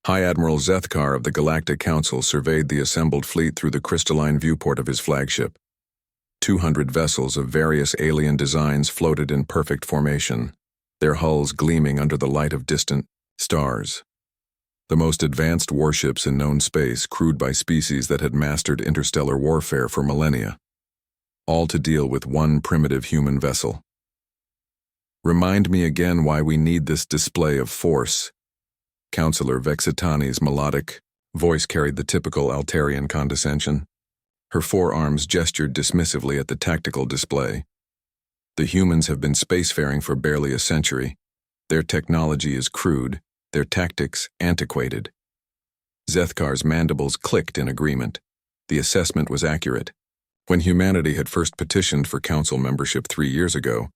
High Admiral Zethkar of the Galactic Council surveyed the assembled fleet through the crystalline viewport of his flagship. 200 vessels of various alien designs floated in perfect formation, their hulls gleaming under the light of distant stars. The most advanced warships in known space, crewed by species that had mastered interstellar warfare for millennia, all to deal with one primitive human vessel. Remind me again why we need this display of force. Counselor Vexitani's melodic voice carried the typical Altarian condescension. Her forearms gestured dismissively at the tactical display. The humans have been spacefaring for barely a century. Their technology is crude, their tactics antiquated. Zethkar's mandibles clicked in agreement. The assessment was accurate. When humanity had first petitioned for council membership 3 years ago,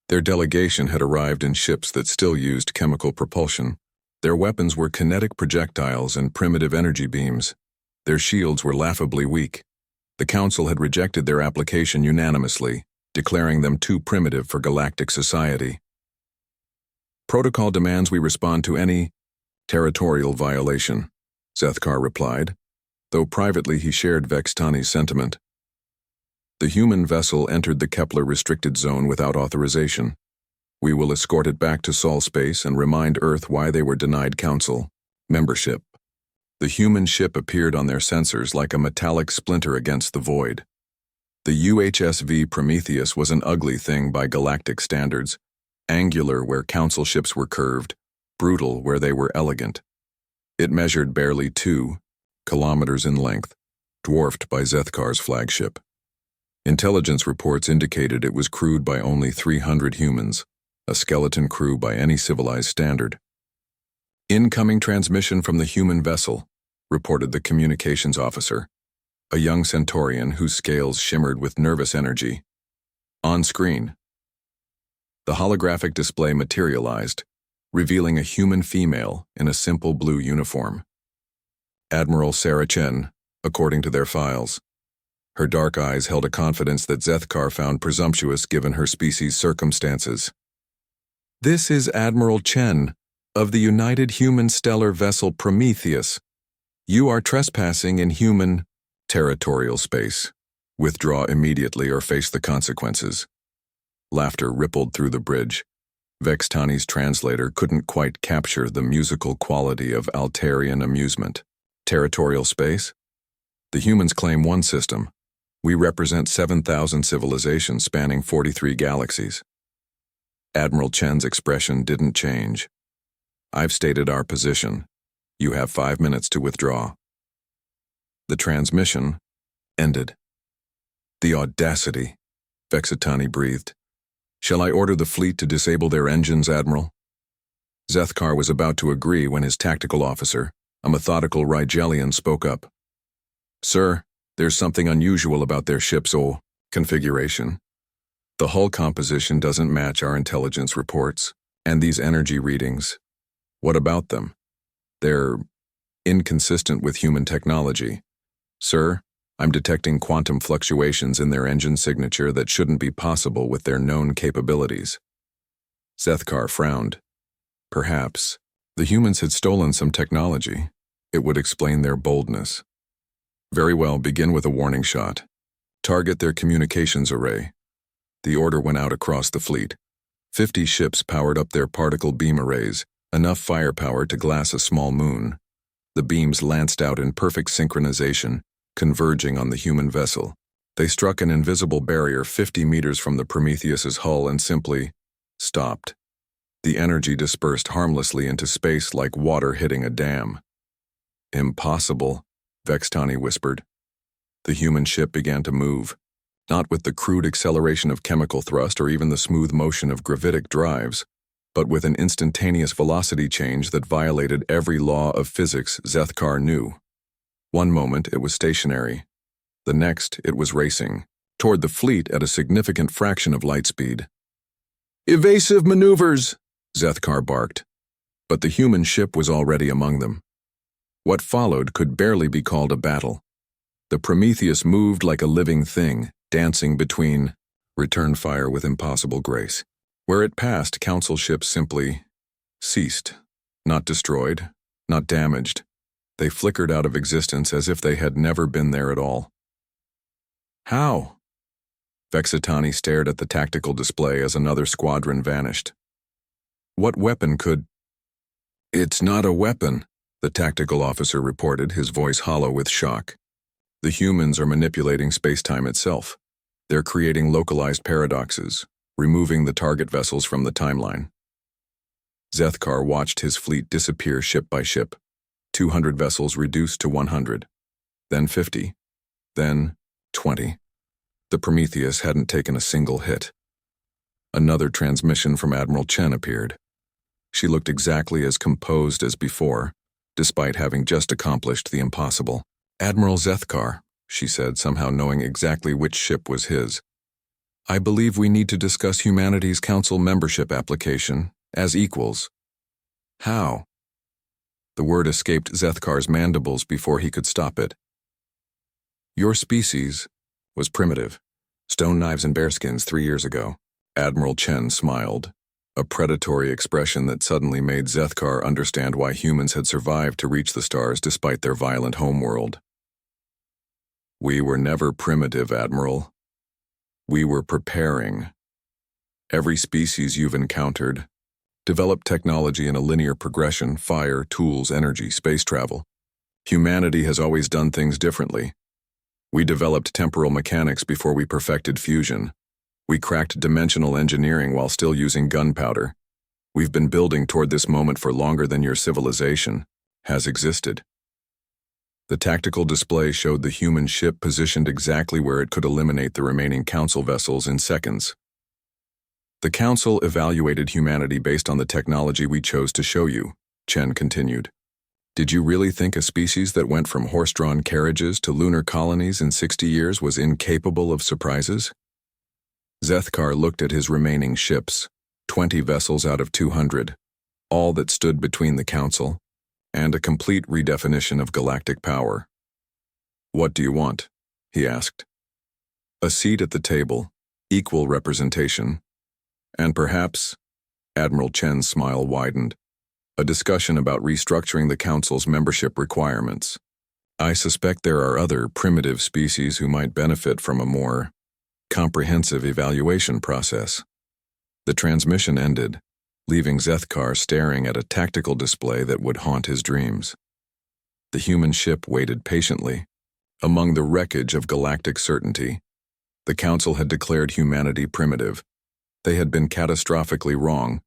their delegation had arrived in ships that still used chemical propulsion. Their weapons were kinetic projectiles and primitive energy beams. Their shields were laughably weak. The council had rejected their application unanimously, declaring them too primitive for galactic society. Protocol demands we respond to any territorial violation, Zethkar replied, though privately he shared Vextani's sentiment. The human vessel entered the Kepler restricted zone without authorization. We will escort it back to Sol space and remind Earth why they were denied council membership. The human ship appeared on their sensors like a metallic splinter against the void. The UHSV Prometheus was an ugly thing by galactic standards, angular where council ships were curved, brutal where they were elegant. It measured barely 2 kilometers in length, dwarfed by Zethkar's flagship. Intelligence reports indicated it was crewed by only 300 humans, a skeleton crew by any civilized standard. Incoming transmission from the human vessel, reported the communications officer, a young Centaurian whose scales shimmered with nervous energy. On screen. The holographic display materialized, revealing a human female in a simple blue uniform. Admiral Sarah Chen, according to their files. Her dark eyes held a confidence that Zethkar found presumptuous given her species' circumstances. This is Admiral Chen, of the United Human Stellar Vessel Prometheus. You are trespassing in human territorial space. Withdraw immediately or face the consequences. Laughter rippled through the bridge. Vextani's translator couldn't quite capture the musical quality of Altarian amusement. Territorial space? The humans claim one system. We represent 7,000 civilizations spanning 43 galaxies. Admiral Chen's expression didn't change. I've stated our position. You have 5 minutes to withdraw. The transmission ended. The audacity, Vexitani breathed. Shall I order the fleet to disable their engines, Admiral? Zethkar was about to agree when his tactical officer, a methodical Rigelian, spoke up. Sir, there's something unusual about their ship's configuration. The hull composition doesn't match our intelligence reports, and these energy readings. What about them? They're inconsistent with human technology. Sir, I'm detecting quantum fluctuations in their engine signature that shouldn't be possible with their known capabilities. Zethkar frowned. Perhaps the humans had stolen some technology. It would explain their boldness. Very well, begin with a warning shot. Target their communications array. The order went out across the fleet. 50 ships powered up their particle beam arrays, enough firepower to glass a small moon. The beams lanced out in perfect synchronization, converging on the human vessel. They struck an invisible barrier 50 meters from the Prometheus's hull and simply stopped. The energy dispersed harmlessly into space like water hitting a dam. Impossible, Vextani whispered. The human ship began to move. Not with the crude acceleration of chemical thrust or even the smooth motion of gravitic drives, but with an instantaneous velocity change that violated every law of physics Zethkar knew. One moment it was stationary. The next it was racing, toward the fleet at a significant fraction of light speed. Evasive maneuvers, Zethkar barked. But the human ship was already among them. What followed could barely be called a battle. The Prometheus moved like a living thing, dancing between return fire with impossible grace. Where it passed, council ships simply ceased, not destroyed, not damaged. They flickered out of existence as if they had never been there at all. How? Vexitani stared at the tactical display as another squadron vanished. What weapon could... It's not a weapon, the tactical officer reported, his voice hollow with shock. The humans are manipulating space-time itself. They're creating localized paradoxes, removing the target vessels from the timeline. Zethkar watched his fleet disappear ship by ship. 200 vessels reduced to 100, then 50, then 20. The Prometheus hadn't taken a single hit. Another transmission from Admiral Chen appeared. She looked exactly as composed as before, despite having just accomplished the impossible. Admiral Zethkar, she said, somehow knowing exactly which ship was his. I believe we need to discuss humanity's council membership application as equals. How? The word escaped Zethkar's mandibles before he could stop it. Your species was primitive. Stone knives and bearskins 3 years ago. Admiral Chen smiled, a predatory expression that suddenly made Zethkar understand why humans had survived to reach the stars despite their violent homeworld. We were never primitive, Admiral. We were preparing. Every species you've encountered developed technology in a linear progression: fire, tools, energy, space travel. Humanity has always done things differently. We developed temporal mechanics before we perfected fusion. We cracked dimensional engineering while still using gunpowder. We've been building toward this moment for longer than your civilization has existed. The tactical display showed the human ship positioned exactly where it could eliminate the remaining council vessels in seconds. The council evaluated humanity based on the technology we chose to show you, Chen continued. Did you really think a species that went from horse-drawn carriages to lunar colonies in 60 years was incapable of surprises? Zethkar looked at his remaining ships, 20 vessels out of 200, all that stood between the council and a complete redefinition of galactic power. What do you want? He asked. A seat at the table, equal representation, and perhaps, Admiral Chen's smile widened, a discussion about restructuring the Council's membership requirements. I suspect there are other primitive species who might benefit from a more comprehensive evaluation process. The transmission ended, leaving Zethkar staring at a tactical display that would haunt his dreams. The human ship waited patiently. Among the wreckage of galactic certainty, the Council had declared humanity primitive. They had been catastrophically wrong,